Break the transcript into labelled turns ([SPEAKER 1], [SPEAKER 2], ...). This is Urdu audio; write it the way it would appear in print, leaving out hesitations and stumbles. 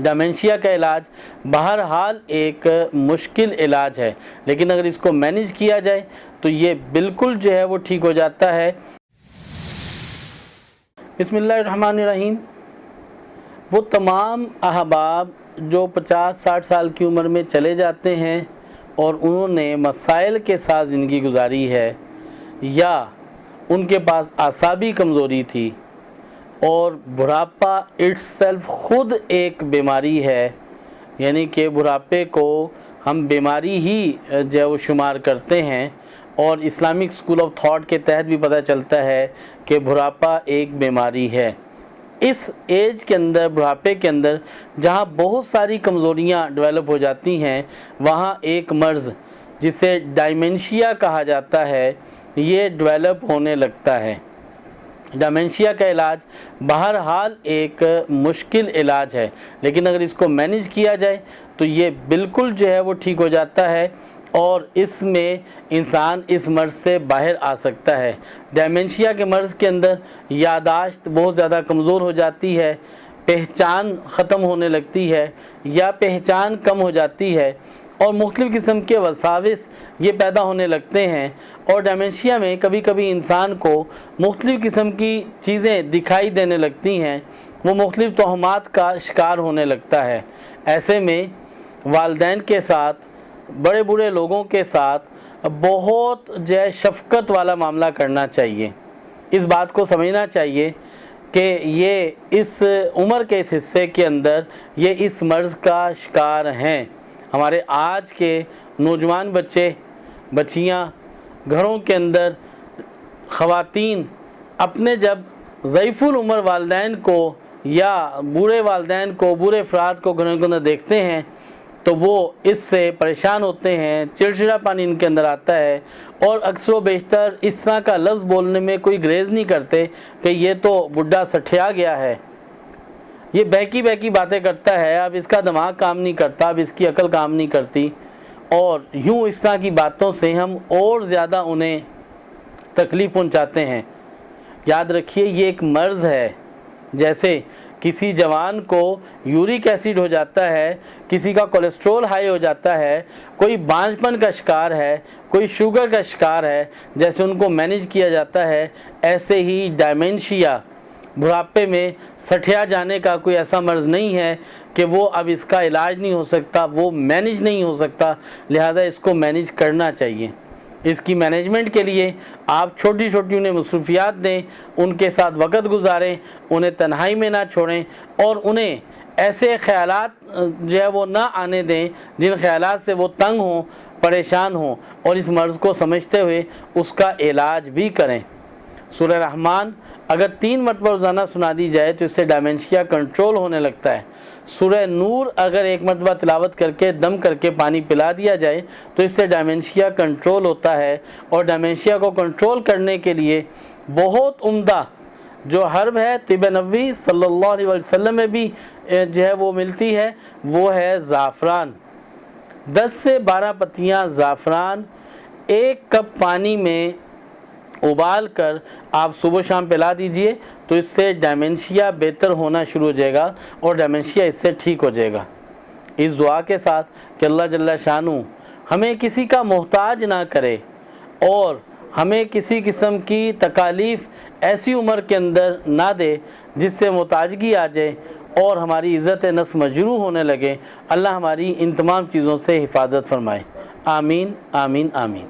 [SPEAKER 1] ڈیمنشیا کا علاج بہرحال ایک مشکل علاج ہے، لیکن اگر اس کو مینیج کیا جائے تو یہ بالکل جو ہے وہ ٹھیک ہو جاتا ہے۔ بسم اللہ الرحمن الرحیم۔ وہ تمام احباب جو 50-60 سال کی عمر میں چلے جاتے ہیں اور انہوں نے مسائل کے ساتھ زندگی گزاری ہے، یا ان کے پاس اعصابی کمزوری تھی اور بڑھاپا اٹس سیلف خود ایک بیماری ہے، یعنی کہ بڑھاپے کو ہم بیماری ہی جو ہے وہ شمار کرتے ہیں، اور اسلامک اسکول آف تھاٹ کے تحت بھی پتہ چلتا ہے کہ بڑھاپا ایک بیماری ہے۔ اس ایج کے اندر، بڑھاپے کے اندر، جہاں بہت ساری کمزوریاں ڈیولپ ہو جاتی ہیں، وہاں ایک مرض جسے ڈائمنشیا کہا جاتا ہے یہ ڈیولپ ہونے لگتا ہے۔ ڈیمنشیا کا علاج بہرحال ایک مشکل علاج ہے، لیکن اگر اس کو مینیج کیا جائے تو یہ بالکل جو ہے وہ ٹھیک ہو جاتا ہے، اور اس میں انسان اس مرض سے باہر آ سکتا ہے۔ ڈیمنشیا کے مرض کے اندر یادداشت بہت زیادہ کمزور ہو جاتی ہے، پہچان ختم ہونے لگتی ہے یا پہچان کم ہو جاتی ہے، اور مختلف قسم کے وساوس یہ پیدا ہونے لگتے ہیں، اور ڈیمنشیا میں کبھی کبھی انسان کو مختلف قسم کی چیزیں دکھائی دینے لگتی ہیں، وہ مختلف توہمات کا شکار ہونے لگتا ہے۔ ایسے میں والدین کے ساتھ، بڑے بوڑھے لوگوں کے ساتھ بہت جو ہے شفقت والا معاملہ کرنا چاہیے۔ اس بات کو سمجھنا چاہیے کہ یہ اس عمر کے اس حصے کے اندر یہ اس مرض کا شکار ہیں۔ ہمارے آج کے نوجوان بچے، بچیاں، گھروں کے اندر خواتین اپنے جب ضعیف العمر والدین کو یا بوڑھے والدین کو، بوڑھے افراد کو گھروں کے اندر دیکھتے ہیں تو وہ اس سے پریشان ہوتے ہیں، چڑچڑا پانی ان کے اندر آتا ہے، اور اکثر و بیشتر اس طرح کا لفظ بولنے میں کوئی گریز نہیں کرتے کہ یہ تو بڈھا سٹھیا گیا ہے، یہ بہکی بہکی باتیں کرتا ہے، اب اس کا دماغ کام نہیں کرتا، اب اس کی عقل کام نہیں کرتی، اور یوں اس طرح کی باتوں سے ہم اور زیادہ انہیں تکلیف پہنچاتے ہیں۔ یاد رکھیے یہ ایک مرض ہے، جیسے کسی جوان کو یورک ایسڈ ہو جاتا ہے، کسی کا کولیسٹرول ہائی ہو جاتا ہے، کوئی بانجھپن کا شکار ہے، کوئی شوگر کا شکار ہے، جیسے ان کو مینیج کیا جاتا ہے، ایسے ہی ڈائمنشیا بڑھاپے میں سٹھیا جانے کا کوئی ایسا مرض نہیں ہے کہ وہ اب اس کا علاج نہیں ہو سکتا، وہ مینیج نہیں ہو سکتا، لہذا اس کو مینیج کرنا چاہیے۔ اس کی مینجمنٹ کے لیے آپ چھوٹی چھوٹی انہیں مصروفیات دیں، ان کے ساتھ وقت گزاریں، انہیں تنہائی میں نہ چھوڑیں، اور انہیں ایسے خیالات جو ہے وہ نہ آنے دیں جن خیالات سے وہ تنگ ہوں، پریشان ہوں، اور اس مرض کو سمجھتے ہوئے اس کا علاج بھی کریں۔ سورہ رحمان اگر 3 مرتبہ روزانہ سنا دی جائے تو اس سے ڈائمنشیا کنٹرول ہونے لگتا ہے۔ سورہ نور اگر 1 مرتبہ تلاوت کر کے دم کر کے پانی پلا دیا جائے تو اس سے ڈائمنشیا کنٹرول ہوتا ہے، اور ڈائمنشیا کو کنٹرول کرنے کے لیے بہت عمدہ جو حرب ہے طب نبوی صلی اللہ علیہ وسلم میں بھی جو ہے وہ ملتی ہے، وہ ہے زعفران۔ 10 سے 12 پتیاں زعفران 1 کپ پانی میں ابال کر آپ صبح شام پلا دیجئے تو اس سے ڈائمنشیا بہتر ہونا شروع ہو جائے گا، اور ڈائمنشیا اس سے ٹھیک ہو جائے گا۔ اس دعا کے ساتھ کہ اللہ جل شانہ ہمیں کسی کا محتاج نہ کرے، اور ہمیں کسی قسم کی تکالیف ایسی عمر کے اندر نہ دے جس سے محتاجگی آ جائے اور ہماری عزت نفس مجروح ہونے لگے۔ اللہ ہماری ان تمام چیزوں سے حفاظت فرمائے۔ آمین آمین آمین۔